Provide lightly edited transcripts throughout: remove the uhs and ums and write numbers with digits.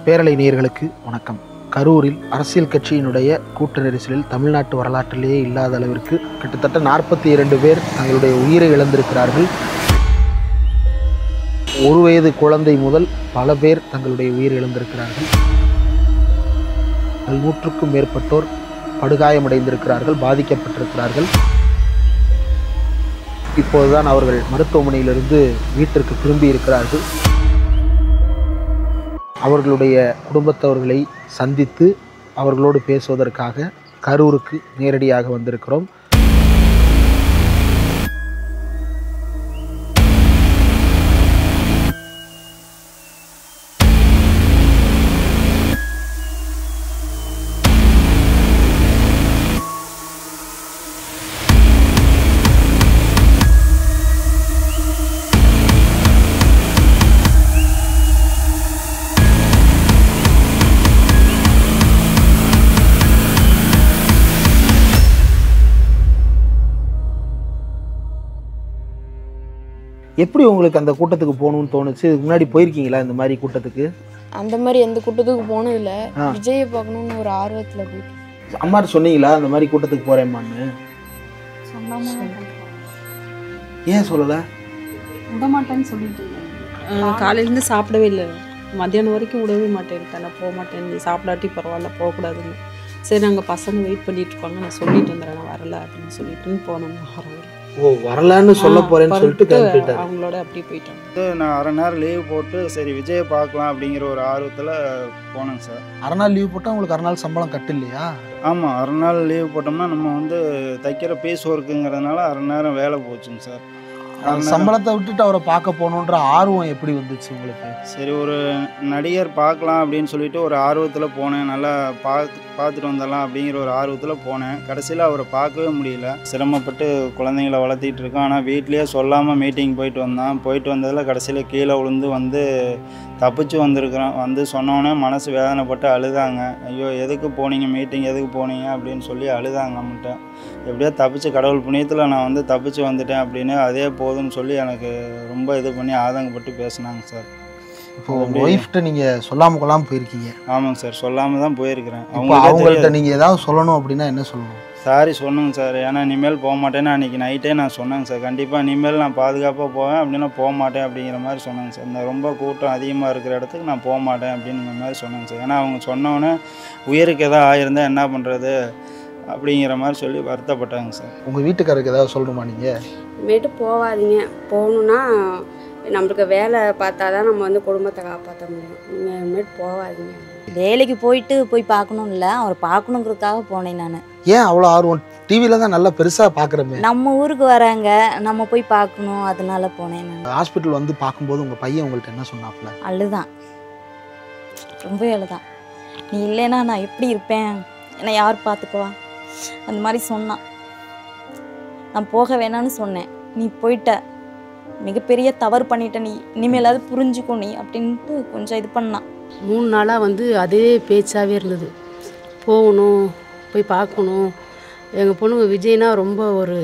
பேரலை நேயர்களுக்கு வணக்கம். கரூரில் அரசியல் கட்சியினுடைய கூட்ட நெரிசலில் தமிழ்நாட்டு வரலாற்றிலேயே இல்லாத அளவிற்கு கிட்டத்தட்ட 42 பேர் தங்களுடைய உயிரை இழந்திருக்கிறார்கள். 1 வயது குழந்தை முதல் பல பேர் தங்களுடைய உயிரை இழந்திருக்கிறார்கள். 100க்கும் மேற்பட்டோர் படுகாயமடைந்திருக்கிறார்கள், பாதிக்கப்பட்டிருக்கிறார்கள். இப்போதுதான் அவர்கள் மருத்துவமனையிலிருந்து வீட்டிற்கு திரும்பி இருக்கிறார்கள். அவர்களுடைய குடும்பத்தவர்களை சந்தித்து அவர்களோடு பேசுவதற்காக கரூருக்கு நேரடியாக வந்திருக்கிறோம். எப்படி உங்களுக்கு அந்த கூட்டத்துக்கு போகணும்னு தோணுச்சு? இதுக்கு முன்னாடி போயிருக்கீங்களா இந்த மாதிரி கூட்டத்துக்கு? அந்த மாதிரி எந்த கூட்டத்துக்கு போனதில்ல. விஜயை பார்க்கணும்னு ஒரு ஆர்வத்தில் போயிட்டு. அம்மா சொன்னீங்களா இந்த மாதிரி கூட்டத்துக்கு போறேம்மான்னு? ஏன் சொல்லலை? விட மாட்டேன்னு சொல்லிட்டு காலையிலேருந்து சாப்பிடவே இல்லை, மத்தியானம் வரைக்கும் விடவே மாட்டேன். நான் போக மாட்டேன், நீ சாப்பிடாட்டி பரவாயில்ல போகக்கூடாதுன்னு. சரி நாங்கள் பசங்க வெயிட் பண்ணிட்டு இருப்பாங்க, நான் சொல்லிட்டு வந்துடுறேன் நான் வரல அப்படின்னு சொல்லிட்டு போனோம். ஓ, வரலான்னு சொல்ல போறேன்னு சொல்லிட்டு அவங்களோட அப்படியே போயிட்டாங்க. நான் அரை நேரம் லீவ் போட்டு சரி விஜயை பார்க்கலாம் அப்படிங்கிற ஒரு ஆர்வத்தில் போனேங்க சார். அரை நாள் லீவ் போட்டால் உங்களுக்கு அரை நாள் சம்பளம் கட்டு இல்லையா? ஆமாம், அரை நாள் லீவ் போட்டோம்னா நம்ம தைக்கிற பீஸ் ஒர்க்குங்கிறதுனால அரை நேரம் வேலை போச்சுங்க சார். சம்பளத்தை விட்டுட்டு அவரை பார்க்க போகணுன்ற ஆர்வம் எப்படி வந்துச்சு உங்களுக்கு? சரி, ஒரு நடிகர் பார்க்கலாம் அப்படின்னு சொல்லிட்டு ஒரு ஆர்வத்தில் போனேன். நல்லா பார்த்துட்டு வந்துடலாம் அப்படிங்கிற ஒரு ஆர்வத்தில் போனேன். கடைசியில் அவரை பார்க்கவே முடியல. சிரமப்பட்டு குழந்தைங்கள வளர்த்திட்டு இருக்கோம். ஆனால் வீட்லேயே சொல்லாமல் மீட்டிங் போயிட்டு வந்ததில் கடைசியில் கீழே விழுந்து தப்பிச்சு வந்திருக்கிறோம். சொன்னோன்னே மனசு வேதனைப்பட்டு அழுதாங்க. ஐயோ எதுக்கு போனீங்க மீட்டிங், எதுக்கு போனீங்க அப்படின்னு சொல்லி அழுதாங்க நம்மகிட்ட. எப்படியோ தப்பிச்சு கடவுள் புண்ணியத்தில் நான் தப்பிச்சு வந்துட்டேன் அப்படின்னு அதே போதும்னு சொல்லி எனக்கு ரொம்ப இது பண்ணி ஆதங்கப்பட்டு பேசினாங்க சார். இப்போ உங்கள் ஒய்ஃப்ட்ட நீங்கள் சொல்லாமல் கொள்ளாமல் போயிருக்கீங்க? ஆமாங்க சார், சொல்லாமல் தான் போயிருக்கிறேன். அவங்கள்ட்ட நீங்கள் ஏதாவது சொல்லணும் அப்படின்னா என்ன சொல்லணும்? சாரி சொன்னேங்க சார். ஏன்னா இனிமேல் போக மாட்டேன்னு அன்றைக்கி நைட்டே நான் சொன்னேங்க சார். கண்டிப்பாக இனிமேல் நான் பாதுகாப்பாக போவேன் அப்படின்னா போக மாட்டேன் அப்படிங்கிற மாதிரி சொன்னேங்க சார். இந்த ரொம்ப கூட்டம் அதிகமாக இருக்கிற இடத்துக்கு நான் போக மாட்டேன் அப்படிங்கிற மாதிரி சொன்னேங்க சார். ஏன்னா அவங்க சொன்னோன்னே உயிருக்கு எதாவது ஆகிருந்தால் என்ன பண்ணுறது அப்படிங்கிற மாதிரி சொல்லி வருத்தப்பட்டாங்க சார். உங்கள் வீட்டுக்காரருக்கு ஏதாவது சொல்லணுமா நீங்கள்? இனிமேட்டு போகாதீங்க, போகணுன்னா நம்மளுக்கு வேலை பார்த்தா தான் நம்ம குடும்பத்தை காப்பாற்ற முடியும். நீங்கள் இனிமேட்டு போகாதீங்க. வேலைக்கு போய் பார்க்கணும் இல்லை, அவர் பார்க்கணுங்கிறதுக்காக போனேன் நான். ஏன் அவ்வளோ ஆர்வம்? டிவியில் தான் நல்லா பெருசாக பார்க்குறமே. நம்ம ஊருக்கு வராங்க, நம்ம போய் பார்க்கணும், அதனால போனேன் நான். ஹாஸ்பிட்டல் பார்க்கும்போது உங்கள் பையன் உங்கள்கிட்ட என்ன சொன்னாப்புல? அழுதான், ரொம்ப அழுதான். நீ இல்லைன்னா நான் எப்படி இருப்பேன், என்னை யார் பார்த்துக்குவா, அந்த மாதிரி சொன்னான். நான் போக வேணான்னு சொன்னேன். நீ போயிட்ட, மிகப்பெரிய தவறு பண்ணிட்ட, நீ இனிமேலாவது புரிஞ்சுக்கோ நீ அப்படின்ட்டு கொஞ்சம் இது பண்ணான். 3 நாளாக அதே பேச்சாகவே இருந்தது. போகணும், போய் பார்க்கணும். எங்கள் பொண்ணுங்க விஜய்னா ரொம்ப ஒரு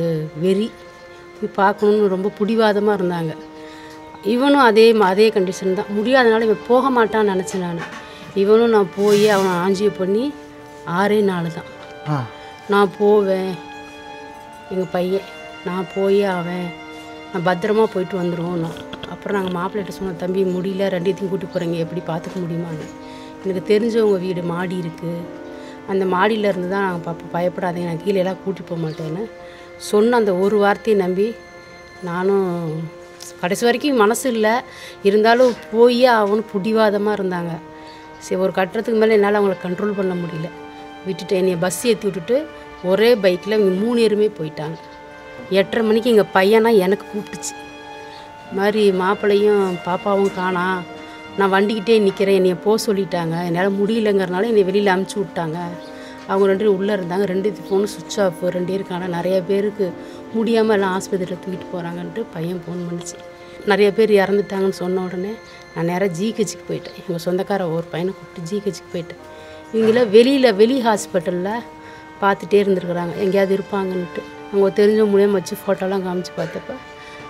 வெறி, போய் பார்க்கணுன்னு ரொம்ப பிடிவாதமாக இருந்தாங்க. இவனும் அதே கண்டிஷன் தான். முடியாதனால இவன் போக மாட்டான்னு நினச்சேன் நான். இவனும் நான் போய் அவனை ஆஞ்சியை பண்ணி 6 நாள் தான் நான் போவேன். எங்கள் பையன் நான் போய் நான் பத்திரமா போயிட்டு வந்துடுவோம். அப்புறம் நாங்கள் மாப்பிள்ளைகிட்ட சொன்னோம், தம்பி முடியல, 2த்தையும் கூட்டி போகிறீங்க, எப்படி பார்த்துக்க முடியுமான்னு. எனக்கு தெரிஞ்சவங்க வீடு மாடி இருக்குது, அந்த மாடியில் இருந்து தான் நாங்கள் பார்ப்போம், பயப்படாதீங்க, நான் கீழேலாம் கூட்டி போக மாட்டேன்னு சொன்ன அந்த ஒரு வார்த்தையை நம்பி நானும் கடைசி வரைக்கும் மனசு இல்லை. இருந்தாலும் போய் அவனும் பிடிவாதமாக இருந்தாங்க. சரி, ஒரு கட்டுறதுக்கு மேலே என்னால் அவங்கள கண்ட்ரோல் பண்ண முடியல. விட்டுட்டு என்னை பஸ் ஏற்றி விட்டுட்டு ஒரே பைக்கில் இவங்க 3 பேருமே போயிட்டாங்க. 8:30 மணிக்கு எங்கள் பையனா எனக்கு கூப்பிட்டுச்சு, மாதிரி மாப்பிள்ளையும் பாப்பாவும் காணா, நான் வண்டிக்கிட்டே நிற்கிறேன், என்னைய போக சொல்லிட்டாங்க, என்னால் முடியலைங்கிறனால என்னை வெளியில் அமுச்சு விட்டாங்க. அவங்க 2 பேரும் உள்ளே இருந்தாங்க. 2 ஃபோனும் சுவிட்ச் ஆஃப், 2 பேருக்கான நிறைய பேருக்கு முடியாமல் எல்லாம் ஆஸ்பத்திரியில் தூக்கிட்டு போகிறாங்கன்ட்டு பையன் ஃபோன் பண்ணிச்சு. நிறைய பேர் இறந்துட்டாங்கன்னு சொன்ன உடனே நான் நேராக ஜிஹெச்சுக்கு போயிட்டேன். எங்கள் சொந்தக்கார ஒரு பையனை கூப்பிட்டு ஜிஹெச்சுக்கு போயிட்டேன். இவங்களாம் வெளி ஹாஸ்பிட்டலில் பார்த்துட்டே இருந்துருக்குறாங்க, எங்கேயாவது இருப்பாங்கன்ட்டு. அவங்க தெரிஞ்ச மூலியமாக வச்சு ஃபோட்டோலாம் காமிச்சு பார்த்தப்ப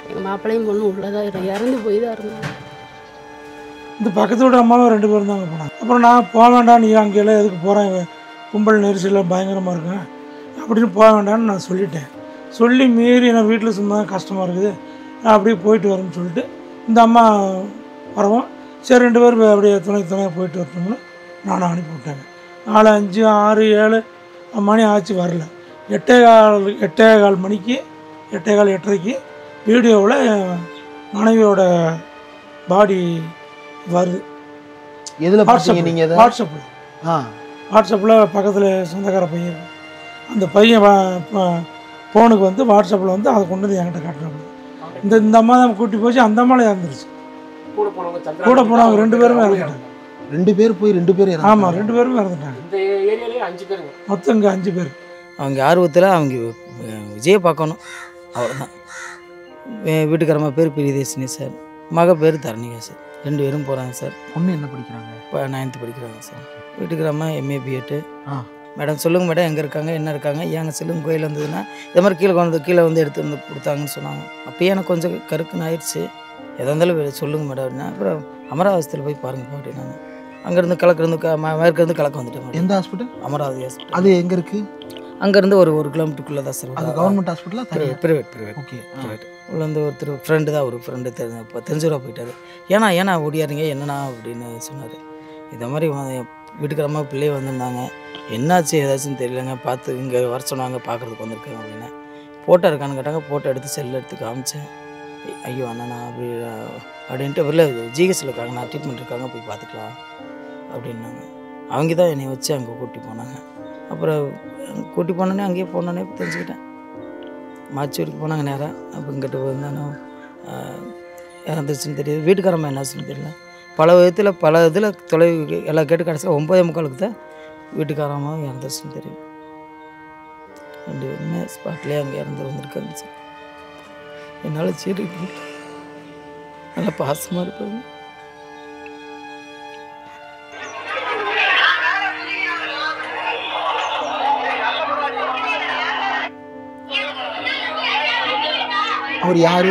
எங்கள் மாப்பிள்ளையும் பொண்ணும் உள்ளதாக இறந்து போய் தான் இருந்தாங்க. இந்த பக்கத்து வீட்டு அம்மாவும் 2 பேரும் தாங்க போனாங்க. அப்புறம் நான் போக வேண்டாம், நீ அங்கெல்லாம் எதுக்கு போகிறேன், கும்பல் நெரிசலில் பயங்கரமாக இருக்கேன் அப்படின்னு போக வேண்டாம்னு நான் சொல்லிட்டேன். சொல்லி மீறி நான் வீட்டில் சும்மா கஷ்டமாக இருக்குது, நான் அப்படியே போயிட்டு வரேன்னு சொல்லிட்டு இந்த அம்மா வரவும் சரி 2 பேரும் அப்படியே துணையாக போயிட்டு வரணும்னு நானும் அனுப்பி விட்டேங்க. 4, 5, 6, 7 மணி ஆச்சு, வரல. 8:15 மணிக்கு 8:30க்கு வீடியோவில் மனைவியோட பாடி வருது. எதில் பார்த்தீங்க நீங்கள்? வாட்ஸ்அப்பில் பக்கத்தில் சொந்தக்கார பையன், அந்த பையன் ஃபோனுக்கு வந்து வாட்ஸ்அப்பில் வந்து அதை கொண்டு வந்து என்கிட்ட காட்டுறாங்க. இந்த அம்மா தான் கூட்டி போச்சு, அந்த அம்மாவில் இறந்துருச்சு. கூட போனவங்க 2 பேருமே இறந்துட்டாங்க. 2 பேர் போய் 2 பேர்? ஆமாம், 2 பேருமே இறந்துட்டாங்க. மொத்தம் இங்கே 5 பேர். அவங்க ஆர்வத்தில் அவங்க விஜயை பார்க்கணும், அவ்வளோதான். வீட்டுக்காரம்மா பேர் பிரியதர்ஷினி சார், மக பேர் தரணிகா சார். 2 பேரும் போகிறாங்க சார். பொண்ணு என்ன படிக்கிறாங்க? இப்போ 9th படிக்கிறாங்க சார். வீட்டுக்காரம்மா MA BEd. மேடம் சொல்லுங்கள் மேடம், எங்கே இருக்காங்க, என்ன இருக்காங்க, ஏங்க சொல்லுங்க, கோயில் வந்ததுன்னா இது மாதிரி கீழே வந்து எடுத்து வந்து கொடுத்தாங்கன்னு சொன்னாங்க. அப்போயே எனக்கு கொஞ்சம் கருக்குன்னு ஆயிடுச்சு. எதாக இருந்தாலும் சொல்லுங்கள் மேடம் அப்படின்னா. அப்புறம் அமராவதியில் போய் பாருங்கப்பா அப்படின்னாங்க. அங்கேருந்து மேற்கிருந்து கலக்க வந்துட்டேன். எந்த ஹாஸ்பிட்டல்? அமராவதி ஹாஸ்பிட்டல். அது எங்கே இருக்குது? அங்கேருந்து ஒரு 1 கிலோமீட்டருக்குள்ளே தான் சார். அது கவர்மெண்ட் ஹாஸ்பிட்டலா? ப்ரைவேட். Okay, private. உள்ள வந்து ஒருத்தர் ஃப்ரெண்டு தான், ஒரு ஃப்ரெண்டு தெரிஞ்சவராக போயிட்டார். ஏன்னா ஓடியாருங்க என்னண்ணா அப்படின்னு சொன்னார். இதை மாதிரி வீட்டுக்காரம்மா பிள்ளையே வந்திருந்தாங்க, என்னாச்சு ஏதாச்சும் தெரியலங்க, பார்த்து இங்கே வர சொன்னாங்க, பார்க்குறதுக்கு வந்திருக்காங்க அப்படின்னா. ஃபோட்டோ இருக்கான்னு கேட்டாங்க. ஃபோட்டோ எடுத்து செல்லில் எடுத்து காமிச்சேன். ஐயோ அண்ணா அப்படின்ட்டு இல்லை ஜிஹெச்சில் இருக்காங்க, நான் ட்ரீட்மெண்ட் இருக்காங்க, போய் பார்த்துக்கலாம் அப்படின்னாங்க. அவங்க தான் என்னை வச்சு அங்கே கூட்டி போனாங்க. அப்புறம் கூட்டி போனோன்னே அங்கேயே போனோன்னே தெரிஞ்சுக்கிட்டேன். மாச்சூருக்கு போனாங்க நேராக. அப்போ இங்கிட்ட வந்தாலும் இறந்துச்சுன்னு தெரியுது. வீட்டுக்காரம்மா என்னாச்சுன்னு தெரியல. பல இதில் தொலைவு எல்லாம் கேட்டு கடைசியில் 9:45 தான் வீட்டுக்காரம்மா இறந்துச்சுன்னு தெரியும். 2 பேருமே ஸ்பாட்லேயே அங்கே இறந்து வந்திருக்காங்க சார். என்னால் சரி நல்லா பாசமாக இருப்பாங்க. அவர் யாரு?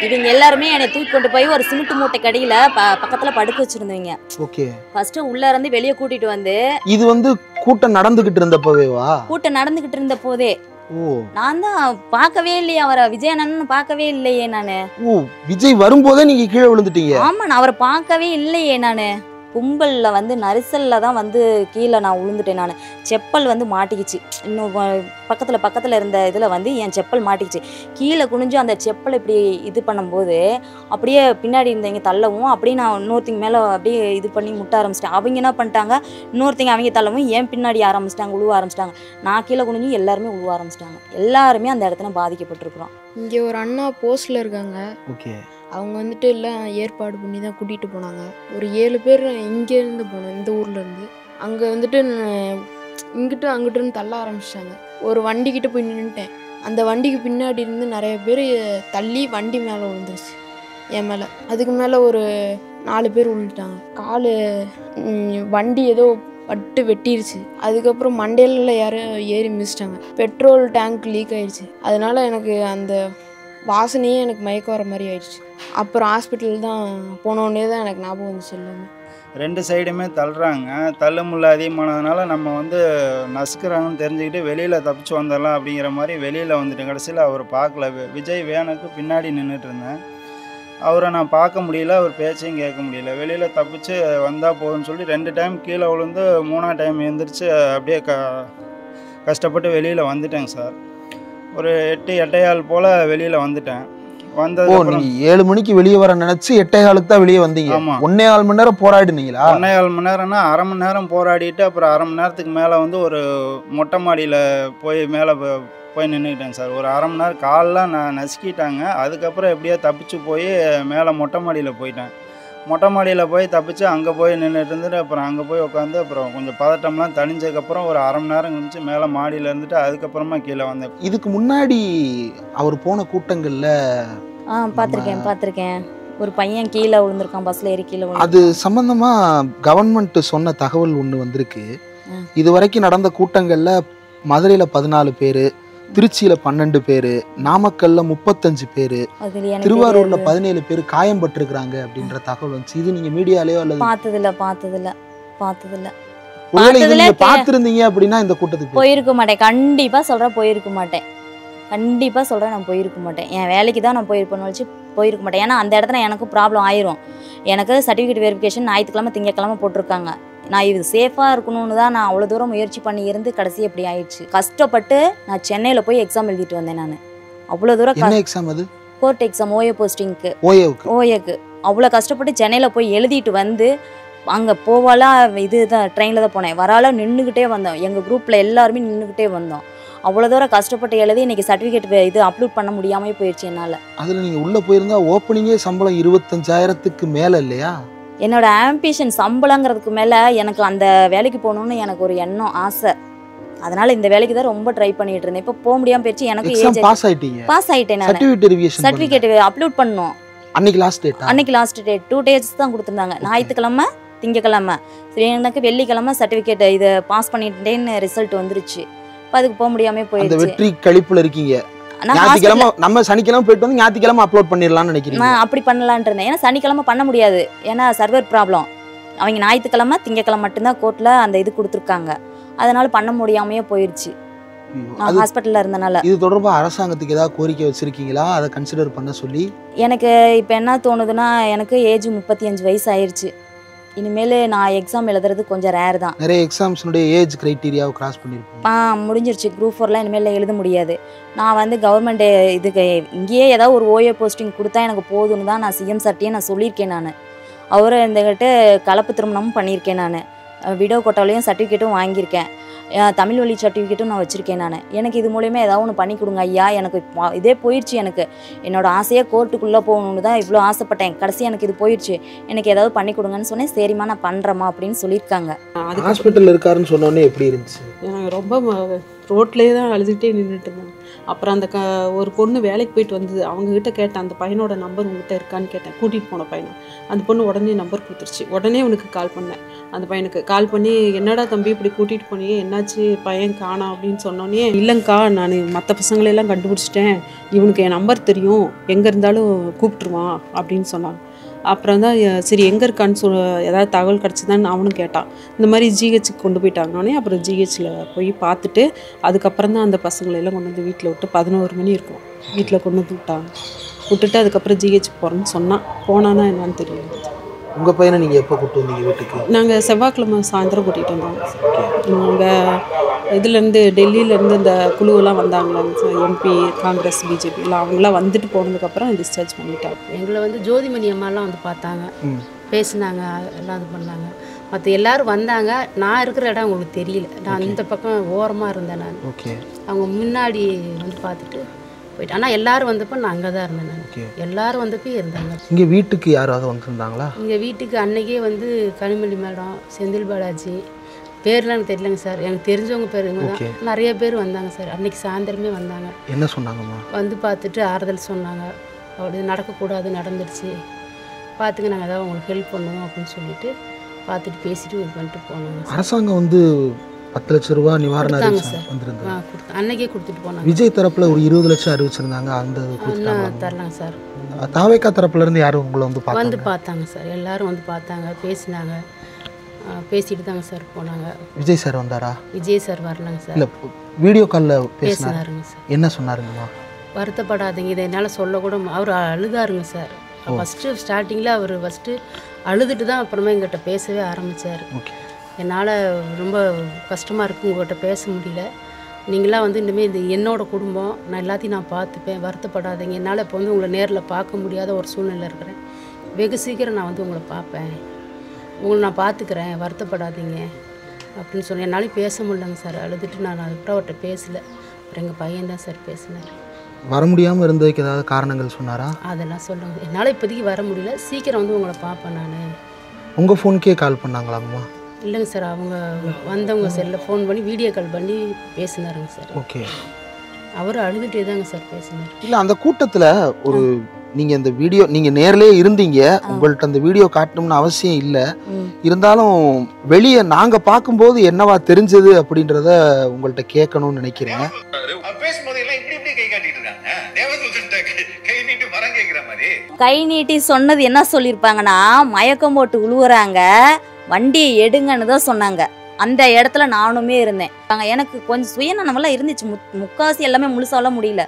இவங்க எல்லாருமே என்னை தூக்கி கொண்டு போய் ஒரு சிமெண்ட் மூட்டை கடையில் பக்கத்தில் படுக்க வச்சுருந்தீங்க. ஓகே. ஃபர்ஸ்ட்டு உள்ளே இருந்து வெளியே கூட்டிகிட்டு வந்து. இது வந்து கூட்டம் நடந்துக்கிட்டு இருந்தப்போவேவா? கூட்டம் நடந்துக்கிட்டு இருந்த போதே. ஓ. நான் தான் பார்க்கவே இல்லையே அவரை, விஜய் அண்ணன் பார்க்கவே இல்லையே நான். ஓ, விஜய் வரும்போதே நீங்கள் கீழே விழுந்துட்டீங்க? ஆமாம், நான் அவரை பார்க்கவே இல்லையே நான். கும்பலில் வந்து நரிசலில் தான் வந்து கீழே நான் விழுந்துட்டேன். நான் செப்பல் வந்து மாட்டிக்கிச்சு. இன்னும் பக்கத்தில் இருந்த இதில் வந்து என் செப்பல் மாட்டிக்கிச்சு. கீழே குனிஞ்சு அந்த செப்பல் இப்படி இது பண்ணும்போது அப்படியே பின்னாடி இருந்தவங்க தள்ளவும் அப்படியே நான் இன்னொருத்திங்க மேலே அப்படியே இது பண்ணி முட்ட ஆரம்பிச்சிட்டேன். அவங்க என்ன பண்ணிட்டாங்க, இன்னொருத்திங்க அவங்க தள்ளவும் ஏன் பின்னாடி ஆரம்பிச்சிட்டாங்க, உழுவ ஆரம்பிச்சிட்டாங்க. நான் கீழே குனிஞ்சு எல்லாருமே உழுவ ஆரம்பிச்சிட்டாங்க. எல்லாருமே அந்த இடத்துல பாதிக்கப்பட்டிருக்கிறோம். இங்கே ஒரு அண்ணா போஸ்டில் இருக்காங்க. ஓகே. அவங்க வந்துட்டு எல்லாம் ஏற்பாடு பண்ணி தான் கூட்டிகிட்டு போனாங்க. ஒரு 7 பேர் இங்கேருந்து போனோம், இந்த ஊர்லேருந்து. அங்கே வந்துட்டு இங்கிட்டு அங்கிட்டுன்னு தள்ள ஆரம்பிச்சிட்டாங்க. ஒரு வண்டிக்கிட்ட போய் நின்றுட்டேன். அந்த வண்டிக்கு பின்னாடி இருந்து நிறைய பேர் தள்ளி வண்டி மேலே விழுந்துருச்சு, என் மேலே. அதுக்கு மேலே ஒரு 4 பேர் விழுந்துட்டாங்க. கால் வண்டி ஏதோ பட்டு வெட்டிருச்சு. அதுக்கப்புறம் மண்டையில் யாரும் ஏறி மிதிச்சிட்டாங்க. பெட்ரோல் டேங்க் லீக் ஆயிடுச்சு. அதனால எனக்கு அந்த வாசனையே எனக்கு மயக்கம் வர மாதிரி ஆயிடுச்சு. அப்புறம் ஹாஸ்பிட்டல் தான் போனோடனே தான் எனக்கு ஞாபகம் வந்துச்சு எல்லாமே. 2 சைடுமே தள்ளுறாங்க. தள்ளுமுள்ள அதிகமானதுனால நம்ம வந்து நசுக்கிறாங்கன்னு தெரிஞ்சுக்கிட்டு வெளியில் தப்பிச்சு வந்துடலாம் அப்படிங்கிற மாதிரி வெளியில் வந்துட்டேன். கடைசியில் அவர் பார்க்கல. விஜய் வேனுக்கு பின்னாடி நின்றுட்டு இருந்தேன். அவரை நான் பார்க்க முடியல, அவர் பேச்சையும் கேட்க முடியல. வெளியில் தப்பிச்சு வந்தால் போதும்னு சொல்லி 2 டைம் கீழே விழுந்து 3ஆம் டைம் எழுந்திரிச்சு அப்படியே கஷ்டப்பட்டு வெளியில் வந்துட்டேங்க சார். ஒரு 8:15 போல் வெளியில் வந்துட்டேன். வந்தது 7 மணிக்கு வெளியே வர நினைச்சு 8:15 தான் வெளியே வந்தீங்க. 1.25 மணி நேரம் போராடினீங்களா? 1.25 மணி நேரம்னா அரை மணி நேரம் போராடிட்டு அப்புறம் அரை மணி நேரத்துக்கு மேலே வந்து ஒரு மொட்டை மாடியில் போய் மேலே போய் நின்றுக்கிட்டேன் சார். ஒரு அரை மணி நேரம் காலெலாம் நான் நசுக்கிட்டாங்க. அதுக்கப்புறம் எப்படியோ தப்பிச்சு போய் மேலே மொட்டை மாடியில் போயிட்டேன். மொட்டை மாடியில் போய் தப்பிச்சு அங்கே போய் நின்றுட்டு இருந்துட்டு அப்புறம் அங்கே போய் உட்காந்து அப்புறம் கொஞ்சம் பதட்டம்லாம் தணிஞ்சதுக்கப்புறம் ஒரு அரை மணி நேரம் கழிச்சு மேலே மாடியில் இருந்துட்டு அதுக்கப்புறமா கீழே வந்தேன். இதுக்கு முன்னாடி அவர் போன கூட்டங்களில் பார்த்துருக்கேன். ஒரு பையன் கீழே விழுந்திருக்கான், பஸ்ஸில் ஏறி கீழே. அது சம்பந்தமாக கவர்மெண்ட் சொன்ன தகவல் ஒன்று வந்திருக்கு. இது வரைக்கும் நடந்த கூட்டங்களில் மதுரையில் 14 பேர், திருச்சியில் 12 பேர், நாமக்கல்ல 35 பேர், திருவாரூர்ல 17 பேர் காயம்பட்டிருக்கிறாங்க அப்படின்ற தகவல் வந்துச்சு. இது நீங்க மீடியாலேயோ அல்லது பார்த்ததில்ல ஒருவேளை இது நீங்க பார்த்திருந்தீங்க அப்படின்னா இந்த கூட்டத்துக்கு போயிருக்க மாட்டேன். கண்டிப்பாக சொல்கிறேன், போயிருக்க மாட்டேன். கண்டிப்பாக சொல்கிறேன், நான் போயிருக்க மாட்டேன். என் வேலைக்கு தான் நான் போயிருப்பேன்னு வச்சு போயிருக்க மாட்டேன். ஏன்னா அந்த இடத்துல எனக்கும் ப்ராப்ளம் ஆயிரும். எனக்கு சர்டிஃபிகேட் வெரிஃபிகேஷன் ஞாயிற்றுக்கிழமை திங்கக்கிழமை போட்டிருக்காங்க. நான் இது சேஃபாக இருக்கணும்னு தான் நான் அவ்வளோ தூரம் முயற்சி பண்ணி இருந்து கடைசி அப்படி ஆயிடுச்சு. கஷ்டப்பட்டு நான் சென்னையில் போய் எக்ஸாம் எழுதிட்டு வந்தேன். நான் அவ்வளோ தூரம் எக்ஸாம், அது கோர்ட் எக்ஸாம், ஓஏ போஸ்டிங்க்கு, ஓஏக்கு அவ்வளோ கஷ்டப்பட்டு சென்னையில் போய் எழுதிட்டு வந்து அங்கே போவாலாம் இது தான் ட்ரெயினில் தான் போனேன். வரால நின்றுக்கிட்டே வந்தோம். எங்கள் குரூப்பில் எல்லாருமே நின்றுக்கிட்டே வந்தோம். அவ்வளோ தூரம் கஷ்டப்பட்டு எழுதி இன்றைக்கி சர்டிஃபிகேட் இது அப்லோட் பண்ண முடியாமல் போயிடுச்சு என்னால். அதில் நீங்கள் உள்ளே போயிருந்தா ஓப்பனிங்கே சம்பளம் 25,000க்கு மேலே இல்லையா? என்னோட ஆம்பிஷன் சம்பளங்கிறதுக்கு மேலே எனக்கு அந்த வேலைக்கு போகணுன்னு எனக்கு ஒரு எண்ணம், ஆசை. அதனால் இந்த வேலைக்கு தான் ரொம்ப ட்ரை பண்ணிட்டு இருந்தேன். இப்போ போக முடியாமல் போயிடுச்சு. எனக்கு பாஸ் ஆகிட்டேன். நான் சர்டிஃபிகேட் அப்லோட் பண்ணோம். அன்னைக்கு லாஸ்ட் டேட் 2 டேஸ் தான் கொடுத்துருந்தாங்க. ஞாயிற்றுக்கிழமை திங்கக்கிழமை. சரி, எனக்கு வெள்ளிக்கிழமை சர்டிஃபிகேட் இது பாஸ் பண்ணிட்டேன்னு ரிசல்ட் வந்துருச்சு. இப்போ அதுக்கு போக முடியாமல் போயிடுச்சு. வெற்றி கழிப்புல இருக்கீங்க. ஞாயிற்றுக்கிழமை நம்ம சனிக்கிழமை போயிட்டு வந்து ஞாயிற்றுக்கிழமை அப்லோட் பண்ணிடலாம்னு நினைக்கிறேன். நான் அப்படி பண்ணலான் இருந்தேன். ஏன்னா சனிக்கிழமை பண்ண முடியாது, ஏன்னா சர்வர் ப்ராப்ளம். அவங்க ஞாயிற்றுக்கிழமை திங்கக்கிழமை மட்டும்தான் கோர்ட்டில் அந்த இது கொடுத்துருக்காங்க. அதனால பண்ண முடியாமையே போயிடுச்சு. நான் ஹாஸ்பிட்டலில் இருந்தனால. இது தொடர்பாக அரசாங்கத்துக்கு ஏதாவது கோரிக்கை வச்சிருக்கீங்களா, அதை கன்சிடர் பண்ண சொல்லி? எனக்கு இப்போ என்ன தோணுதுன்னா, எனக்கு ஏஜ் 35 வயசு ஆயிடுச்சு. இனிமேல் நான் எக்ஸாம் எழுதுறது கொஞ்சம் ரேர் தான். நிறைய எக்ஸாம்ஸ்னுடைய ஏஜ் கிரைட்டீரியாவை கிராஸ் பண்ணியிருப்பேன். முடிஞ்சிருச்சு. குரூப் 4லாம் இனிமேல் எழுத முடியாது. நான் வந்து கவர்மெண்ட் இதுக்கு இங்கேயே ஏதாவது ஒரு ஓஏ போஸ்டிங் கொடுத்தா எனக்கு போதும்னு தான் நான் சிஎம் சார்ட்டையே நான் சொல்லியிருக்கேன். நான் அவரை இருந்துக்கிட்டு கலப்பு திருமணமும் பண்ணியிருக்கேன். நான் விடோ கோட்டாலையும் சர்டிஃபிகேட்டும் வாங்கியிருக்கேன். தமிழ் வழி சர்டிஃபிகேட்டும் நான் வச்சுருக்கேன். நான் எனக்கு இது மூலயமா ஏதாவது ஒன்று பண்ணி கொடுங்க ஐயா. எனக்கு இதே போயிடுச்சு. எனக்கு என்னோடய ஆசையாக கோர்ட்டுக்குள்ளே போகணுன்னு தான் இவ்வளோ ஆசைப்பட்டேன். கடைசி எனக்கு இது போயிடுச்சு. எனக்கு ஏதாவது பண்ணி கொடுங்கன்னு சொன்னேன். சரிம்மா நான் பண்ணுறேம்மா அப்படின்னு சொல்லியிருக்காங்க. ஹாஸ்பிட்டலில் இருக்காருன்னு சொன்னோன்னே எப்படி இருந்துச்சு? எனக்கு ரொம்ப ரோட்லேயே தான் அழுதுகிட்டே நின்றுட்டு இருந்தேன். அப்புறம் அந்த ஒரு பொண்ணு வேலைக்கு போயிட்டு வந்தது. அவங்ககிட்ட கேட்டேன், அந்த பையனோட நம்பர் உங்ககிட்ட இருக்கான்னு கேட்டேன். கூட்டிகிட்டு போன பையனை. அந்த பொண்ணு உடனே நம்பர் கொடுத்துருச்சு. உடனே அவனுக்கு கால் பண்ணேன். அந்த பையனுக்கு கால் பண்ணி, என்னடா தம்பி இப்படி கூட்டிகிட்டு போனியே, என்னாச்சு பையன் காணா அப்படின்னு சொன்னோன்னே, இல்லைங்க்கா நான் மற்ற பசங்களெல்லாம் கண்டுபிடிச்சிட்டேன், இவனுக்கு என் நம்பர் தெரியும், எங்கே இருந்தாலும் கூப்பிட்டுருவான் அப்படின்னு சொன்னான். அப்புறம் தான் சரி எங்கே இருக்கான்னு ஏதாவது தகவல் கிடச்சிதான்னு அவனும் கேட்டான். இந்த மாதிரி ஜிஹெச்சுக்கு கொண்டு போயிட்டாங்கன்னே அப்புறம் ஜிஹெச்சில் போய் பார்த்துட்டு அதுக்கப்புறம் தான் அந்த பசங்களெல்லாம் கொண்டு வந்து வீட்டில் விட்டு 11 மணி இருக்கும் வீட்டில் கொண்டு வந்து விட்டுட்டு அதுக்கப்புறம் ஜிஹெச்சுக்கு போகிறேன்னு சொன்னான். போனான்னா என்னன்னு தெரியல. உங்கள் பையனை நீங்கள் எப்போ கூப்பிட்டு வந்தீங்க வீட்டுக்கு? நாங்கள் செவ்வாய்க்கிழமை சாயந்தரம் கூட்டிகிட்டு வந்தோம். நாங்கள் இதுலேருந்து டெல்லியிலேருந்து இந்த குழுவெல்லாம் வந்தாங்களே, எம்பி, காங்கிரஸ், பிஜேபி எல்லாம், அவங்களாம் வந்துட்டு போனதுக்கப்புறம் டிஸ்சார்ஜ் பண்ணிட்டாங்க. எங்களை வந்து ஜோதிமணி அம்மாலாம் வந்து பார்த்தாங்க, பேசினாங்க, எல்லாம் இது பண்ணாங்க. மற்ற எல்லோரும் வந்தாங்க. நான் இருக்கிற இடம் அவங்களுக்கு தெரியல. நான் இந்த பக்கம் ஓரமாக இருந்தேன். நான் அவங்க முன்னாடி வந்து பார்த்துட்டு போயிட்டு, ஆனால் எல்லோரும் வந்தப்போ நான் அங்கே தான் இருந்தேன். நான் எல்லோரும் வந்தப்போ இருந்தாங்க. இங்கே வீட்டுக்கு யாராவது வந்துருந்தாங்களா? இங்கே வீட்டுக்கு அன்னைக்கே வந்து கனிமொழி மேடம், செந்தில் பாலாஜி, பேர்லாம் எனக்கு தெரியலங்க சார். எனக்கு தெரிஞ்சவங்க பேர் இவங்க தான். நிறைய பேர் வந்தாங்க சார். அன்றைக்கி சாயந்தரமே வந்தாங்க. என்ன சொன்னாங்கம்மா? வந்து பார்த்துட்டு ஆறுதல் சொன்னாங்க. அப்படி நடக்கக்கூடாது, நடந்துடுச்சு, பார்த்துங்க, நாங்கள் ஏதாவது உங்களுக்கு ஹெல்ப் பண்ணுவோம் அப்படின்னு சொல்லிட்டு பார்த்துட்டு பேசிட்டு இது பண்ணிட்டு போனாங்க. அரசாங்கம் வந்து 10 லட்ச ரூபா நிவாரணம் அன்னைக்கே கொடுத்துட்டு போனாங்க. விஜய் தரப்புல ஒரு 20 லட்சம் அறிவிச்சிருந்தாங்க. அந்த தரலாங்க சார். தாவேக்கா தரப்புல இருந்து யாரும் உங்களை வந்து பார்த்தாங்க சார். எல்லாரும் வந்து பார்த்தாங்க, பேசினாங்க, பேசிட்டு தாங்க சார் போனாங்க. விஜய் சார் வந்தாரா? விஜய் சார் வரலாங்க சார். இல்லை, வீடியோ காலில் பேசினாருங்க சார். என்ன சொன்னாருங்கம்மா? வருத்தப்படாதீங்க, இதை என்னால் சொல்லக்கூட. அவர் அழுதாருங்க சார். ஃபஸ்ட்டு ஸ்டார்டிங்கில் அவர் ஃபஸ்ட்டு அழுதுட்டு தான் அப்புறமா எங்கிட்ட பேசவே ஆரம்பித்தார். என்னால் ரொம்ப கஷ்டமாக இருக்குது, உங்கள்கிட்ட பேச முடியல, நீங்களாம் வந்து இனிமேல் இது என்னோடய குடும்பம், நான் எல்லாத்தையும் நான் பார்த்துப்பேன், வருத்தப்படாதீங்க, என்னால் இப்போ வந்து உங்களை நேரில் பார்க்க முடியாத ஒரு சூழ்நிலை இருக்கிறேன், வெகு சீக்கிரம் நான் வந்து உங்களை பார்ப்பேன், உங்களை நான் பார்த்துக்கிறேன், வருத்தப்படாதீங்க அப்படின்னு சொன்னேன். என்னாலையும் பேச முடியலங்க சார். அழுதுட்டு நான் அதுக்கப்புறம் அவர்கிட்ட பேசலை. அப்புறம் எங்கள் பையன் தான் சார் பேசினார். வர முடியாமல் இருந்ததுக்கு ஏதாவது காரணங்கள் சொன்னாரா? அதெல்லாம் சொல்லுங்க. என்னால் இப்போதைக்கு வர முடியல, சீக்கிரம் வந்து உங்களை பார்ப்பேன் நான். உங்கள் ஃபோனுக்கே கால் பண்ணாங்களாங்கம்மா? இல்லைங்க சார், அவங்க வந்தவங்க செல்லில் ஃபோன் பண்ணி வீடியோ கால் பண்ணி பேசினாருங்க சார். ஓகே. அவர் அழுதுகிட்டே தாங்க சார் பேசினார். இல்லை, அந்த கூட்டத்தில் ஒரு நீங்கள் இந்த வீடியோ நீங்கள் நேர்லேயே இருந்தீங்க, உங்கள்கிட்ட அந்த வீடியோ காட்டணும்னு அவசியம் இல்லை, இருந்தாலும் வெளியே நாங்கள் பார்க்கும்போது என்னவா தெரிஞ்சது அப்படின்றத உங்கள்கிட்ட கேட்கணும்னு நினைக்கிறேன். கை நீட்டி சொன்னது என்ன சொல்லியிருப்பாங்கன்னா, மயக்கம் போட்டு உழுவுறாங்க, வண்டியை எடுங்கன்னு தான் சொன்னாங்க. அந்த இடத்துல நானுமே இருந்தேன். எனக்கு கொஞ்சம் சுயநலமெல்லாம் இருந்துச்சு, முக்காசி எல்லாமே முழுசாலாம் முடியல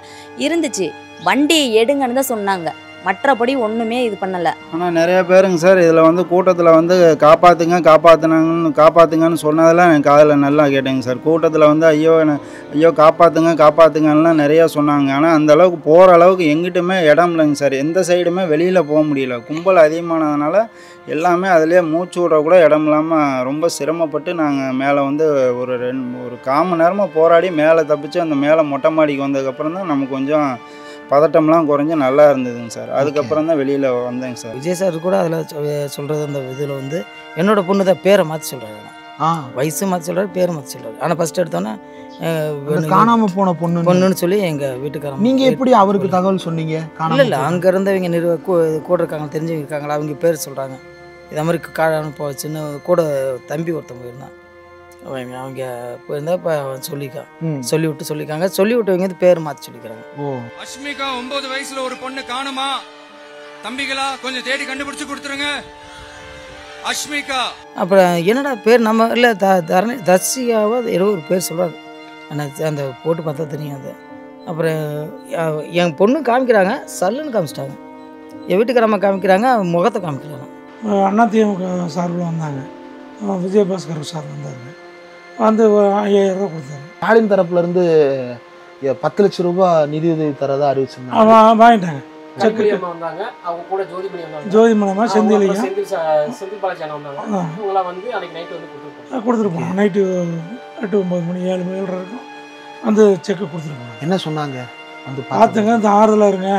இருந்துச்சு. வண்டியை எடுங்கன்னு தான் சொன்னாங்க, மற்றபடி ஒன்றுமே இது பண்ணலை. ஆனால் நிறைய பேருங்க சார் இதில் வந்து கூட்டத்தில் வந்து காப்பாற்றுங்கன்னு சொன்னதெல்லாம் எனக்கு காதில் நல்லா கேட்டேங்க சார். கூட்டத்தில் வந்து ஐயோ காப்பாற்றுங்கலாம் நிறையா சொன்னாங்க. ஆனால் அந்த அளவுக்கு போகிற அளவுக்கு எங்கிட்டுமே இடம் இல்லைங்க சார். எந்த சைடுமே வெளியில் போக முடியல. கும்பல் அதிகமானதுனால எல்லாமே அதிலே மூச்சு விட கூட இடம் இல்லாமல் ரொம்ப சிரமப்பட்டு நாங்கள் மேலே வந்து ஒரு 1/4 மணி நேரமாக போராடி மேலே தப்பிச்சு அந்த மேலே மொட்டை மாடிக்கு வந்ததுக்கப்புறம் தான் நமக்கு கொஞ்சம் பதட்டம்லாம் குறைஞ்சி நல்லா இருந்ததுங்க சார். அதுக்கப்புறம் தான் வெளியில் வந்தேங்க சார். விஜய் சார் கூட அதில் சொல்கிறது அந்த இதில் வந்து என்னோட பொண்ணு தான் பேரை மாற்றி சொல்கிறாரு, வயசு மாற்றி சொல்கிறாரு, பேரை மாற்றி சொல்கிறாரு. ஆனால் ஃபஸ்ட் எடுத்தோன்னே காணாமல் போன பொண்ணுன்னு சொல்லி எங்கள் வீட்டுக்காரங்க. நீங்கள் எப்படி அவருக்கு தகவல் சொன்னீங்க? இல்லை அங்கே இருந்தவங்க கூட இருக்காங்க, தெரிஞ்சவங்க இருக்காங்களா, அவங்க பேர் சொல்கிறாங்க. இதை மாதிரி காணாமல் சின்ன கூட தம்பி ஒருத்தன் போயிருந்தான், அவங்க போயிருந்தா இப்போ சொல்லிவிட்டாங்க. சொல்லிவிட்டவங்க பேர் மாற்றி சொல்லிக்கிறாங்க. அஷ்மிகா 9 வயசுல ஒரு பொண்ணு காணுமா, தம்பிகளா கொஞ்சம் தேடி கண்டுபிடிச்சு கொடுத்துருங்க அஷ்மிகா. அப்புறம் என்னடா பேர் நம்ம இல்லை தர்ஷிகாவோ ஏதோ ஒரு பேர் சொல்கிறாரு, ஆனால் அந்த போட்டு பார்த்தா தெரியும் அது. அப்புறம் என் பொண்ணு காமிக்கிறாங்க, சல்லுன்னு காமிச்சிட்டாங்க. என் வீட்டுக்காரம்மா காமிக்கிறாங்க, முகத்தை காமிக்கிறாங்க. அதிமுக சார்பில் வந்தாங்க, விஜயபாஸ்கர் சார் வந்தாங்க, வந்து 5000 ரூபா கொடுத்தாரு. ஸ்டாலின் தரப்புலேருந்து 10 லட்சம் ரூபாய் நிதியுதவி தரதா அறிவிச்சிருந்தாங்க. வாங்கிட்டாங்க. ஜோதிமணமா செந்திலையா கொடுத்துருப்போம். நைட்டு 8 9 மணி 7 மணி இருக்கும் வந்து செக்கு கொடுத்துருப்போம். என்ன சொன்னாங்க? வந்து பார்த்துங்க, இந்த ஆறுதலாக இருங்க,